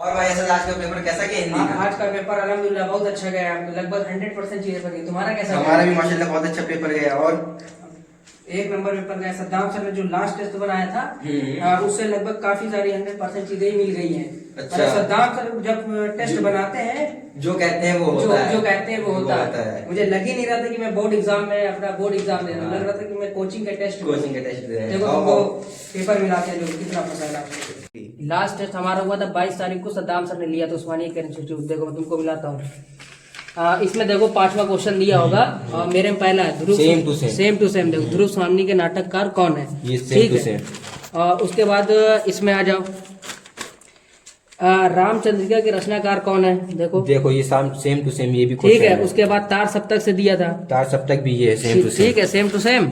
और भाई ऐसा आज का पेपर कैसा गया हिंदी का? आज का पेपर अल्हम्दुलिल्लाह बहुत अच्छा गया, लगभग 100% चीजें बनी। तुम्हारा कैसा हमारा भी माशाल्लाह बहुत अच्छा पेपर गया। और एक नंबर पेपर गया। सद्दाम सर ने जो लास्ट टेस्ट बनाया था उससे लगभग काफी सारी 100% चीजें ही मिल गई हैं। अच्छा। मतलब सद्दाम सर जब टेस्ट बनाते हैं जो कहते हैं वो होता है। जो कहते हैं वो होता है। मुझे लग ही नहीं रहा था कि मैं बोर्ड एग्जाम में अपना बोर्ड एग्जाम दे रहा हूँ, लग रहा था कि मैं कोचिंग के टेस्ट दे रहे हैं। देखो तुमको पेपर मिलाते हैं लोग कितना पसंद आपको। लास्ट टेस्ट हमारा हुआ था 22 तारीख को, सद्दाम सर ने लिया था उस्मानिया इंस्टीट्यूट। देखो मैं तुमको मिलाता हूँ। इसमें देखो 5वां क्वेश्चन दिया होगा और मेरे में पहला है ध्रुव सेम टू सेम। देखो ध्रुव स्वामी के नाटककार कौन है, ठीक है। और उसके बाद इसमें आ जाओ, रामचंद्रिका के रचनाकार कौन है। देखो ये सेम टू सेम, ये भी ठीक है। उसके बाद तार सप्तक से दिया था, तार सप्तक भी ये सेम टू सेम, ठीक है, सेम टू सेम।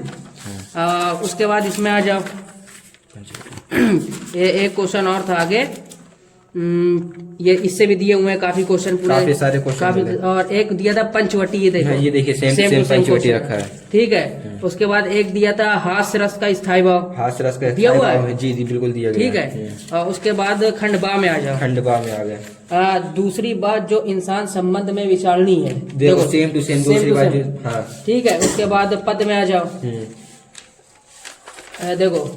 उसके बाद इसमें आ जाओ, ये एक क्वेश्चन और था आगे, ये इससे भी दिए हुए हैं काफी क्वेश्चन, पूरे काफी सारे क्वेश्चन। और एक दिया था पंचवटी, ये देखो ये देखिए सेम पंचवटी रखा है, ठीक है। उसके बाद एक दिया था हास्य रस का स्थायी भाव, हास्य रस का दिया हुआ है, जी बिल्कुल दिया गया, ठीक है। और उसके बाद खंडबा में आ जाओ, खंडबा में आ गए। दूसरी बात जो इंसान संबंध में विचारणीय है, देखो सेम टू सेम दूसरी बात, ठीक है। उसके बाद पद में आ जाओ, देखो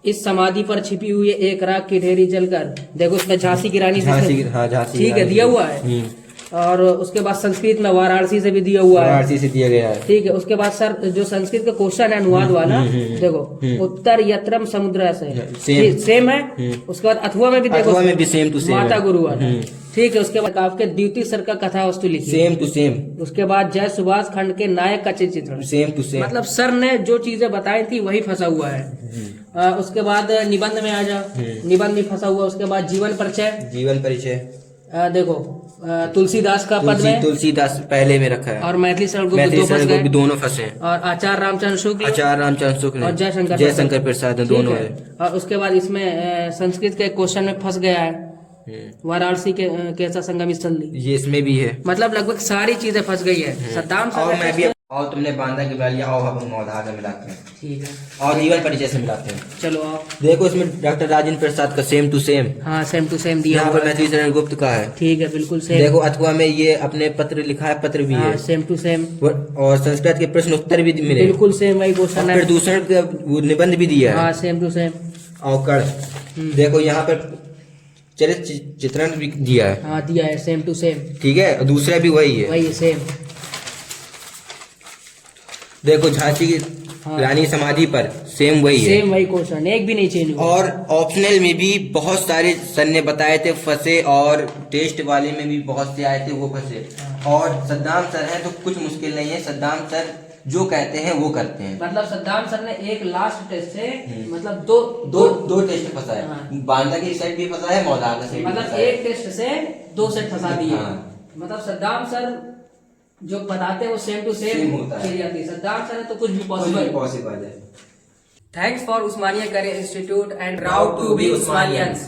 इस समाधि पर छिपी हुई एक राख की ढेरी जलकर, देखो उसका झांसी की रानी, ठीक है, दिया हुआ है। और उसके बाद संस्कृत में वाराणसी से भी दिया हुआ है, वाराणसी से दिया गया है, ठीक है। उसके बाद सर जो संस्कृत का क्वेश्चन है अनुवाद वाला, देखो उत्तर यत्रम समुद्र से सेम है। उसके बाद अथवा में भी देखो सेम टू सेम माता गुरु वाला, ठीक है। उसके बाद आपके द्वितीय सर का कथा वस्तु लिखी सेम टू सेम। उसके बाद जय सुभाष खंड के नायक का चित्रण सेम टू सेम, मतलब सर ने जो चीजें बताई थी वही फंसा हुआ है। उसके बाद निबंध में आ जाओ, निबंध भी फंसा हुआ। उसके बाद जीवन परिचय, देखो तुलसीदास का पद में, तुलसीदास पहले में रखा है। और मैथिली शरण भी दोनों फंसे। और आचार्य रामचंद्र शुक्ल और जयशंकर प्रसाद दोनों है। और उसके बाद इसमें संस्कृत के क्वेश्चन में फंस गया है, वाराणसी के कैसा संगम स्थल, ये इसमें भी है। मतलब लगभग सारी चीजें फंस गई है। सद्दाम और मैं भी, और तुमने बांदा की लिया, और हम मौधार में मिलाते हैं, ठीक है। और जीवन परिचय से मिलाते हैं, चलो आओ। देखो इसमें डॉक्टर राजेंद्र प्रसाद का सेम टू सेम, हाँ सेम टू सेम दिया। यहाँ पर मैथिली शरण गुप्त का है, ठीक है, बिल्कुल सेम। देखो अथवा में ये अपने पत्र लिखा है, पत्र भी है सेम टू सेम। और संस्कृत के प्रश्न उत्तर भी मिले, बिल्कुल सेम वही क्वेश्चन है। प्रदूषण का निबंध भी दिया है, हाँ सेम टू सेम। और कर्ण, देखो यहाँ पर चरित्र चित्रण भी दिया है, हाँ दिया है सेम टू सेम, ठीक है। दूसरा भी वही है, वही सेम। देखो झांसी की रानी समाधि पर सेम वही है, सेम वही क्वेश्चन, एक भी नहीं चेंज हुआ। और ऑप्शनल में भी बहुत सारे सर ने बताए थे फंसे, और टेस्ट वाले में भी बहुत से आए थे वो फंसे। और सद्दाम सर हैं तो कुछ मुश्किल नहीं है, सद्दाम सर जो कहते हैं वो करते हैं। मतलब सद्दाम सर ने एक लास्ट टेस्ट से मतलब दो टेस्ट फंसा है, बांदा की साइड भी फंसा है, मौलाना का साइड, मतलब एक टेस्ट से 2 सेट फंसा दिए। मतलब सद्दाम सर जो बताते हैं वो सेम टू सेम होता है। सद्दाम सर है तो कुछ भी पॉसिबल है। Thanks for Osmania career institute and proud to be उस्मानियंस।